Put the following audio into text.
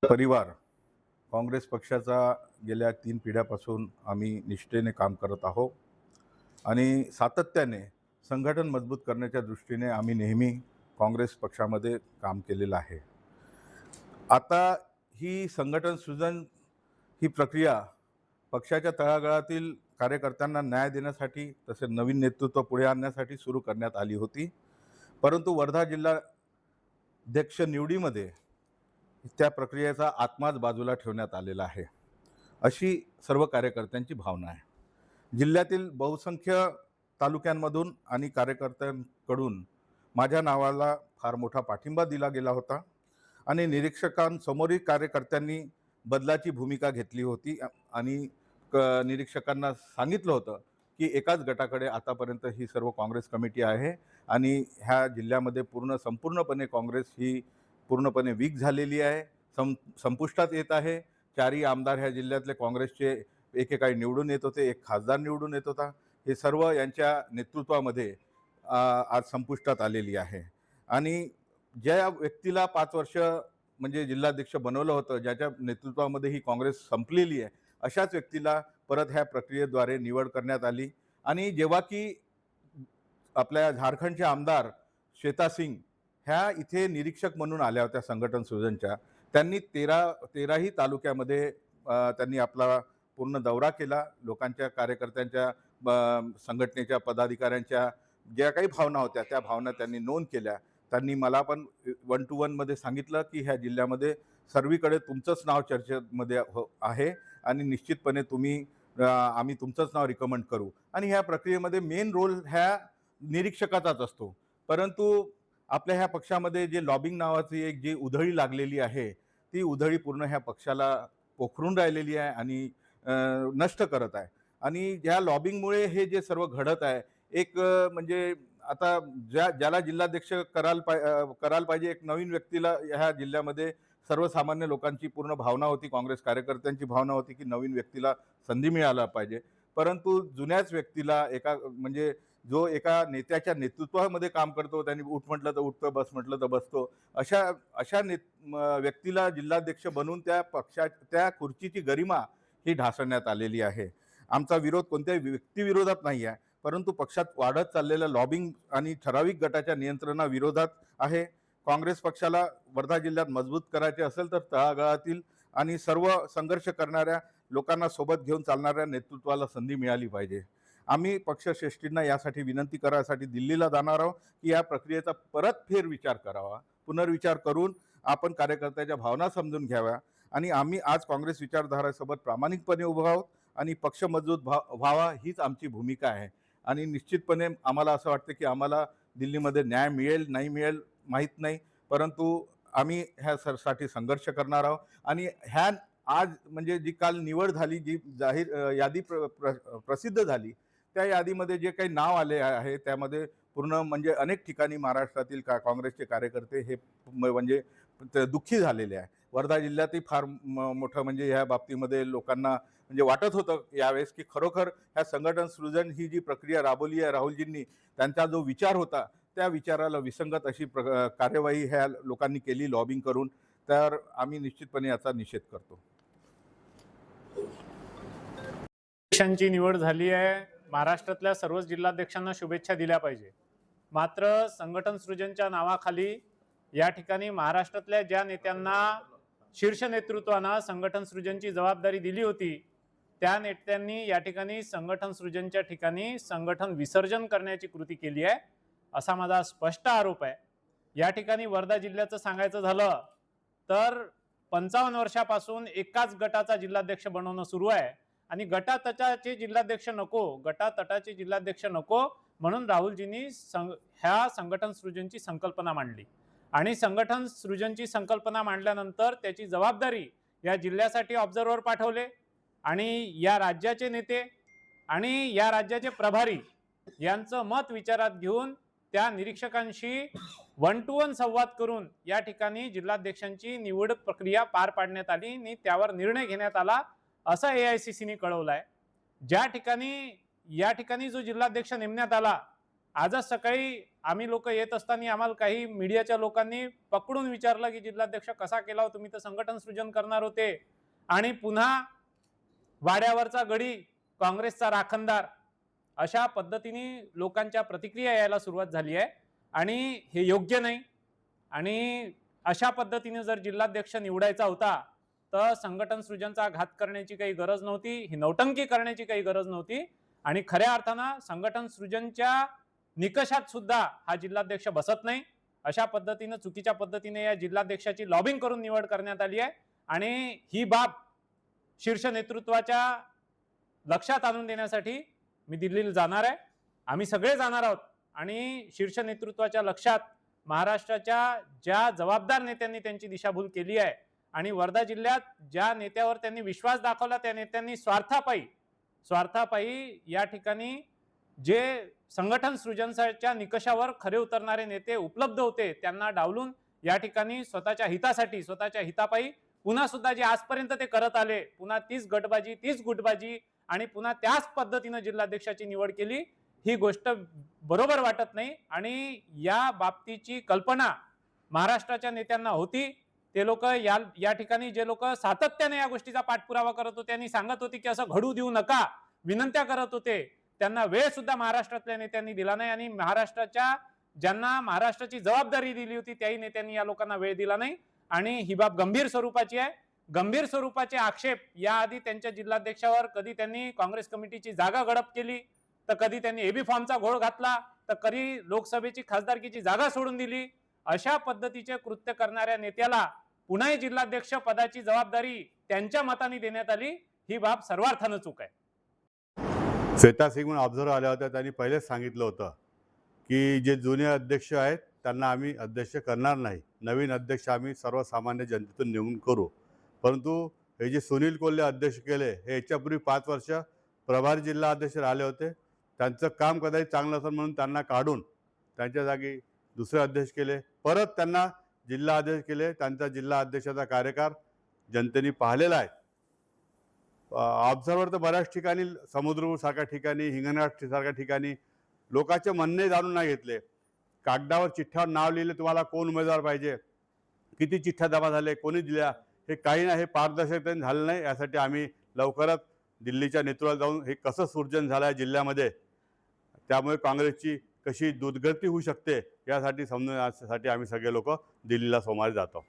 परिवार काँग्रेस पक्षाचा गेल्या 3 पिढ्यापासून आम्ही निष्ठेने काम करत आहोत आणि सातत्याने संघटन मजबूत करण्याच्या दृष्टीने आम्ही नेहमी काँग्रेस पक्षामध्ये काम केलेलं आहे. आता ही संघटन सृजन ही प्रक्रिया पक्षाच्या तळागाळातील कार्यकर्त्यांना न्याय देण्यासाठी तसे नवीन नेतृत्व पुढे आणण्यासाठी सुरू करण्यात आली होती. परंतु वर्धा जिल्हाध्यक्ष निवडीमध्ये त्या प्रक्रियेचा आत्माच बाजूला ठेवण्यात आलेला आहे, अशी सर्व कार्यकर्त्यांची भावना आहे. जिल्ह्यातील बहुसंख्य तालुक्यांमधून आणि कार्यकर्त्यांकडून माझ्या नावाला फार मोठा पाठिंबा दिला गेला होता आणि निरीक्षकांसमोरही कार्यकर्त्यांनी बदलाची भूमिका घेतली होती आणि निरीक्षकांना सांगितलं होतं की एकाच गटाकडे आतापर्यंत ही सर्व काँग्रेस कमिटी आहे आणि ह्या जिल्ह्यामध्ये संपूर्णपणे काँग्रेस ही पूर्णपणे वीक झालेली आहे, संपुष्टात येत आहे. चारही आमदार ह्या जिल्ह्यातले काँग्रेसचे एकेकाळी निवडून येत होते, एक खासदार निवडून येत होता. हे सर्व यांच्या नेतृत्वामध्ये आज संपुष्टात आलेली आहे आणि ज्या व्यक्तीला 5 वर्ष म्हणजे जिल्हाध्यक्ष बनवलं होतं, ज्याच्या नेतृत्वामध्ये ही काँग्रेस संपलेली आहे, अशाच व्यक्तीला परत ह्या प्रक्रियेद्वारे निवड करण्यात आली आणि जेव्हा की आपल्या झारखंडचे आमदार श्वेता सिंग ह्या इथे निरीक्षक म्हणून आल्या होत्या संघटन सृजनच्या, त्यांनी 13ही तालुक्यामध्ये त्यांनी आपला पूर्ण दौरा केला. लोकांच्या कार्यकर्त्यांच्या संघटनेच्या पदाधिकाऱ्यांच्या ज्या काही भावना होत्या त्या भावना त्यांनी नोंद केल्या. त्यांनी मला पण 1 to 1 मध्ये सांगितलं की ह्या जिल्ह्यामध्ये सर्वीकडे तुमचंच नाव चर्चेमध्ये आहे आणि निश्चितपणे आम्ही तुमचंच नाव रिकमेंड करू आणि ह्या प्रक्रियेमध्ये मेन रोल ह्या निरीक्षकाचाच असतो. परंतु आपल्या ह्या पक्षामध्ये जे लॉबिंग नावाची एक जी उधळी लागलेली आहे, ती उधळी पूर्ण ह्या पक्षाला पोखरून राहिलेली आहे आणि नष्ट करत आहे आणि ह्या लॉबिंगमुळे हे जे सर्व घडत आहे, एक म्हणजे आता ज्याला जिल्हाध्यक्ष करायला पाहिजे, एक नवीन व्यक्तीला ह्या जिल्ह्यामध्ये सर्वसामान्य लोकांची पूर्ण भावना होती, काँग्रेस कार्यकर्त्यांची भावना होती की नवीन व्यक्तीला संधी मिळायला पाहिजे. परंतु जुन्याच व्यक्तीला म्हणजे जो एका नेत्याच्या नेतृत्वामध्ये काम करतो, त्यांनी उठ म्हटलं तर उठतो, बस म्हटलं तर बसतो, अशा अशा व्यक्तीला जिल्हाध्यक्ष बनवून त्या खुर्चीची गरिमा ही ढासळण्यात आलेली आहे. आमचा विरोध कोणत्याही व्यक्तिविरोधात नाही आहे, परंतु पक्षात वाढत चाललेल्या लॉबिंग आणि ठराविक गटाच्या नियंत्रणाविरोधात आहे. काँग्रेस पक्षाला वर्धा जिल्ह्यात मजबूत करायचे असेल तर तळागाळातील आणि सर्व संघर्ष करणाऱ्या लोकांना सोबत घेऊन चालणाऱ्या नेतृत्वाला संधी मिळाली पाहिजे. आम्ही पक्षश्रेष्ठींना यासाठी विनंती करायसाठी दिल्लीला जाणार आहोत की या प्रक्रियेचा परत फेरविचार करावा, पुनर्विचार करून आपण कार्यकर्त्याच्या भावना समजून घ्याव्या आणि आम्ही आज काँग्रेस विचारधारासोबत प्रामाणिकपणे उभं आहोत आणि पक्ष मजबूत व्हावा हीच आमची भूमिका आहे आणि निश्चितपणे आम्हाला असं वाटतं की आम्हाला दिल्लीमध्ये न्याय मिळेल नाही मिळेल माहीत नाही, परंतु आम्ही साठी संघर्ष करणार आहोत आणि आज म्हणजे जी काल निवड झाली, जी जाहीर यादी प्रसिद्ध झाली, त्या यादीमध्ये जे काही नाव आले आहे त्यामध्ये पूर्ण म्हणजे अनेक ठिकाणी महाराष्ट्रातील काँग्रेसचे कार्यकर्ते हे म्हणजे दुःखी झालेले आहे. वर्धा जिल्ह्यातही फार मोठं म्हणजे ह्या बाबतीमध्ये लोकांना म्हणजे वाटत होतं यावेळेस की खरोखर ह्या संघटन सृजन ही जी प्रक्रिया राबवली आहे राहुलजींनी, त्यांचा जो विचार होता त्या विचाराला विसंगत अशी कार्यवाही ह्या लोकांनी केली लॉबिंग करून. तर आम्ही निश्चितपणे याचा निषेध करतो. अध्यक्षांची निवड झाली आहे. महाराष्ट्रातल्या सर्वच जिल्हाध्यक्षांना शुभेच्छा दिल्या पाहिजे. मात्र संघटन सृजनच्या नावाखाली या ठिकाणी महाराष्ट्रातल्या ज्या नेत्यांना शीर्ष नेतृत्वानं संघटन सृजनची जबाबदारी दिली होती त्या नेत्यांनी या ठिकाणी संघटन सृजनच्या ठिकाणी संघटन विसर्जन करण्याची कृती केली आहे, असा माझा स्पष्ट आरोप आहे. या ठिकाणी वर्धा जिल्ह्याचं सांगायचं झालं तर 55 वर्षापासून एकाच गटाचा जिल्हाध्यक्ष बनवणं सुरू आहे आणि गटातटाचे जिल्हाध्यक्ष नको म्हणून राहुलजींनी ह्या संघटन सृजनची संकल्पना मांडली आणि संघटन सृजनची संकल्पना मांडल्यानंतर त्याची जबाबदारी या जिल्ह्यासाठी ऑब्झर्व्हर पाठवले आणि या राज्याचे नेते आणि या राज्याचे प्रभारी यांचं मत विचारात घेऊन त्या निरीक्षकांशी 1 to 1 संवाद करून या ठिकाणी जिल्हाध्यक्षांची निवड प्रक्रिया पार पाडण्यात आली आणि त्यावर निर्णय घेण्यात आला, असं AICC ने कळवलं आहे. या ठिकाणी जो जिल्हाध्यक्ष नेमण्यात आला आजच सकाळी आम्ही लोक येत असताना आम्हाला काही मीडियाच्या लोकांनी पकडून विचारलं की जिल्हाध्यक्ष कसा केला हो तुम्ही, तर संघटन सृजन करणार होते आणि पुन्हा वाड्यावरचा गडी काँग्रेसचा राखणदार, अशा पद्धतीने लोकांच्या प्रतिक्रिया यायला सुरुवात झाली आहे आणि हे योग्य नाही. आणि अशा पद्धतीने जर जिल्हाध्यक्ष निवडायचा होता तर संघटन सृजनचा घात करण्याची काही गरज नव्हती, ही नौटंकी करण्याची काही गरज नव्हती. आणि खऱ्या अर्थानं संघटन सृजनच्या निकषात सुद्धा हा जिल्हाध्यक्ष बसत नाही. अशा पद्धतीने चुकीच्या पद्धतीने या जिल्हाध्यक्षाची लॉबिंग करून निवड करण्यात आली आहे आणि ही बाब शीर्ष नेतृत्वाच्या लक्षात आणून देण्यासाठी मी दिल्लीला जाणार आहे. आम्ही सगळे जाणार आहोत आणि शीर्ष नेतृत्वाच्या लक्षात महाराष्ट्राच्या ज्या जबाबदार नेत्यांनी त्यांची दिशाभूल केली आहे आणि वर्धा जिल्ह्यात ज्या नेत्यावर त्यांनी विश्वास दाखवला त्या नेत्यांनी स्वार्थापायी या ठिकाणी जे संघटन सृजनच्या निकषावर खरे उतरणारे नेते उपलब्ध होते त्यांना डावलून या ठिकाणी स्वतःच्या हितासाठी, स्वतःच्या हितापायी पुन्हा सुद्धा जे आजपर्यंत ते करत आले, पुन्हा तीच गटबाजी, तीच गुटबाजी आणि पुन्हा त्याच पद्धतीने जिल्हाध्यक्षाची निवड केली, ही गोष्ट बरोबर वाटत नाही. आणि या बाबतीची कल्पना महाराष्ट्राच्या नेत्यांना होती. ते लोक या ठिकाणी जे लोक सातत्याने या गोष्टीचा पाठपुरावा करत होते आणि सांगत होते की असं घडू देऊ नका, विनंत्या करत होते, त्यांना वेळ सुद्धा महाराष्ट्रातल्या नेत्यांनी दिला नाही. आणि महाराष्ट्राच्या ज्यांना महाराष्ट्राची जबाबदारी दिली होती त्याही नेत्यांनी या लोकांना वेळ दिला नाही. आणि ही बाब गंभीर स्वरूपाची आहे. गंभीर स्वरूपाचे आक्षेप याआधी त्यांच्या जिल्हाध्यक्षावर, कधी त्यांनी काँग्रेस कमिटीची जागा गडप केली, तर कधी त्यांनी एबी फॉर्मचा घोळ घातला, तर कधी लोकसभेची खासदारकीची जागा सोडून दिली. अशा पद्धतीचे कृत्य करणाऱ्या नेत्याला पुन्हा जिल्हाध्यक्ष पदाची जबाबदारी त्यांच्या मताने देण्यात आली, ही बाब सर्वार्थानं चूक आहे. श्वेता सिंग म्हणून ऑब्झर्वर आल्या होत्या, त्यांनी पहिलेच सांगितलं होतं की जे जुने अध्यक्ष आहेत त्यांना आम्ही अध्यक्ष करणार नाही, नवीन अध्यक्ष आम्ही सर्वसामान्य जनतेतून निवडून करू. परंतु हे जे सुनील कोल्हे अध्यक्ष केले, हे याच्यापूर्वी 5 वर्ष प्रभारी जिल्हा अध्यक्ष राहिले होते. त्यांचं काम कदाचित चांगलं असेल म्हणून त्यांना काढून त्यांच्या जागी दुसरे अध्यक्ष केले, परत त्यांना जिल्हा अध्यक्ष केले. त्यांचा जिल्हा अध्यक्षाचा कार्यकाळ जनतेने पाहिलेला आहे. ऑब्झर्वर तर बऱ्याच ठिकाणी, समुद्रपूरसारख्या ठिकाणी, हिंगणघाट सारख्या ठिकाणी लोकांचे म्हणणे जाणून नाही घेतले. कागदावर चिठ्ठ्यावर नाव लिहिले, तुम्हाला कोण उमेदवार पाहिजे, किती चिठ्ठ्या जमा झाले, कोणी दिल्या, हे काही नाही, हे पारदर्शकतेने झालं नाही. यासाठी आम्ही लवकरच दिल्लीच्या नेतृत्वात जाऊन हे कसं सृजन झालं आहे जिल्ह्यामध्ये, त्यामुळे काँग्रेसची कशी दुर्गती होऊ शकते यासाठी समजण्यासाठी आम्ही सगळे लोक दिल्लीला सोमवारी जातो.